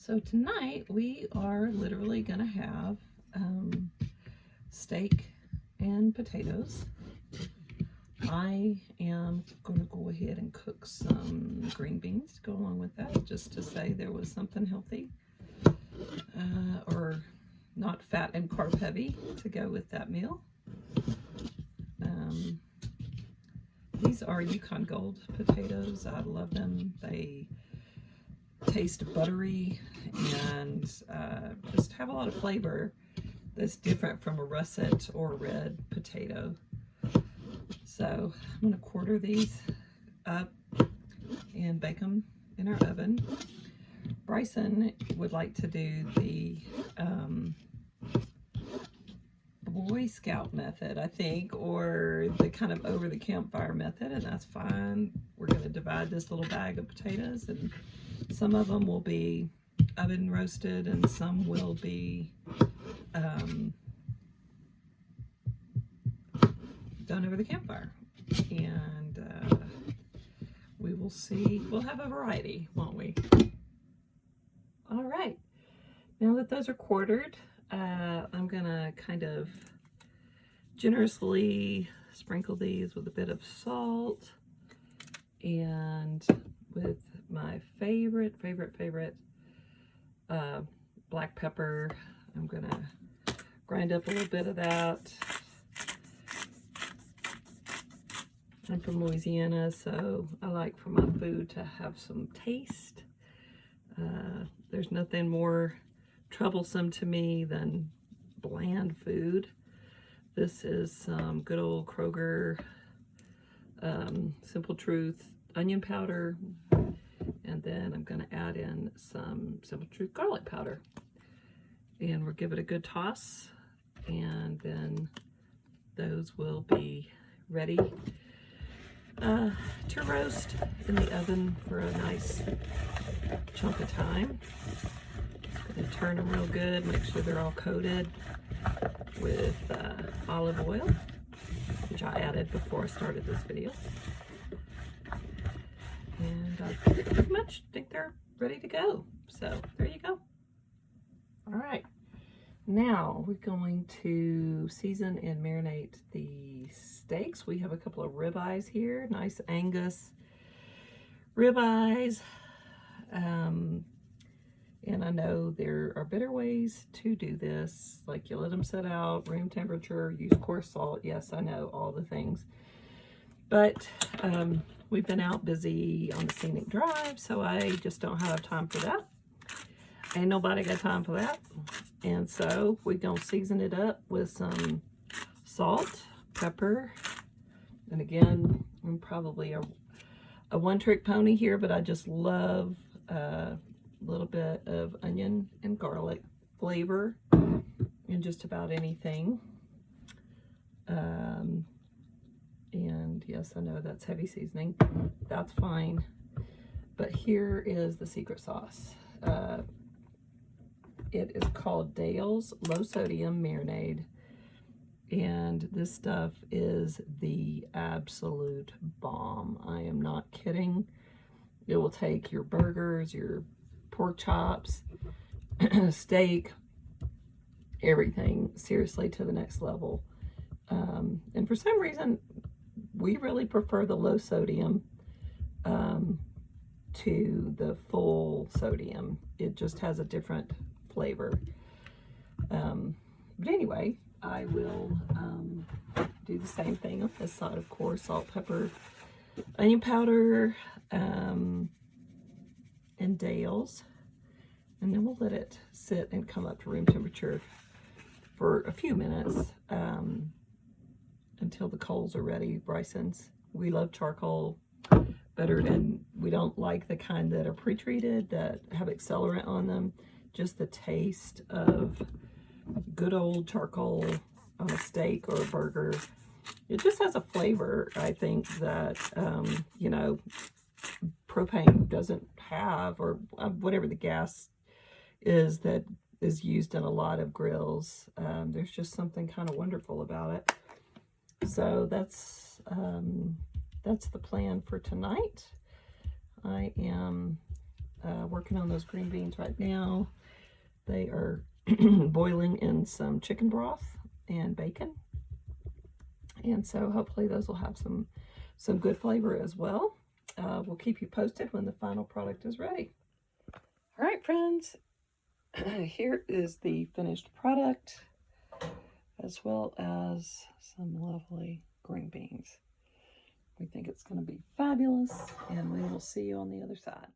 So tonight we are literally gonna have steak and potatoes. I am gonna go ahead and cook some green beans to go along with that, just to say there was something healthy or not fat and carb heavy to go with that meal. These are Yukon Gold potatoes. I love them. They taste buttery and just have a lot of flavor that's different from a russet or red potato. So I'm going to quarter these up and bake them in our oven. Bryson would like to do the Boy Scout method, I think, or the kind of over the campfire method, and that's fine. We're going to divide this little bag of potatoes, and some of them will be oven roasted and some will be done over the campfire. And we will see. We'll have a variety, won't we? All right. Now that those are quartered, I'm gonna kind of generously sprinkle these with a bit of salt and with my favorite black pepper. I'm gonna grind up a little bit of that. I'm from Louisiana, so I like for my food to have some taste. There's nothing more troublesome to me than bland food. This is some good old Kroger Simple Truth onion powder, and then I'm going to add in some Simple Truth garlic powder, and we'll give it a good toss, and then those will be ready to roast in the oven for a nice chunk of time. Gonna turn them real good, make sure they're all coated with olive oil, which I added before I started this video. And I pretty much think they're ready to go. So there you go. All right, now we're going to season and marinate the steaks. We have a couple of ribeyes here, nice Angus ribeyes. And I know there are better ways to do this, like you let them set out, room temperature, use coarse salt. Yes, I know all the things, but we've been out busy on the scenic drive, so I just don't have time for that. Ain't nobody got time for that. And so we're gonna season it up with some salt, pepper, and again, I'm probably a one-trick pony here, but I just love a little bit of onion and garlic flavor in just about anything. And yes, I know that's heavy seasoning. That's fine. But here is the secret sauce. It is called Dale's Low Sodium Marinade. And this stuff is the absolute bomb. I am not kidding. It will take your burgers, your pork chops, steak, everything seriously to the next level. And for some reason, we really prefer the low sodium to the full sodium. It just has a different flavor. But anyway, I will do the same thing on this side, of course, salt, pepper, onion powder, and Dale's. And then we'll let it sit and come up to room temperature for a few minutes until the coals are ready. Bryson's, we love charcoal better than, we don't like the kind that are pre-treated that have accelerant on them. Just the taste of good old charcoal on a steak or a burger. It just has a flavor, I think, that, you know, propane doesn't have, or whatever the gas is that is used in a lot of grills. There's just something kind of wonderful about it. So that's the plan for tonight. I am working on those green beans right now. They are boiling in some chicken broth and bacon. And so hopefully those will have some good flavor as well. We'll keep you posted when the final product is ready. All right, friends, here is the finished product, as well as some lovely green beans. We think it's going to be fabulous, and we will see you on the other side.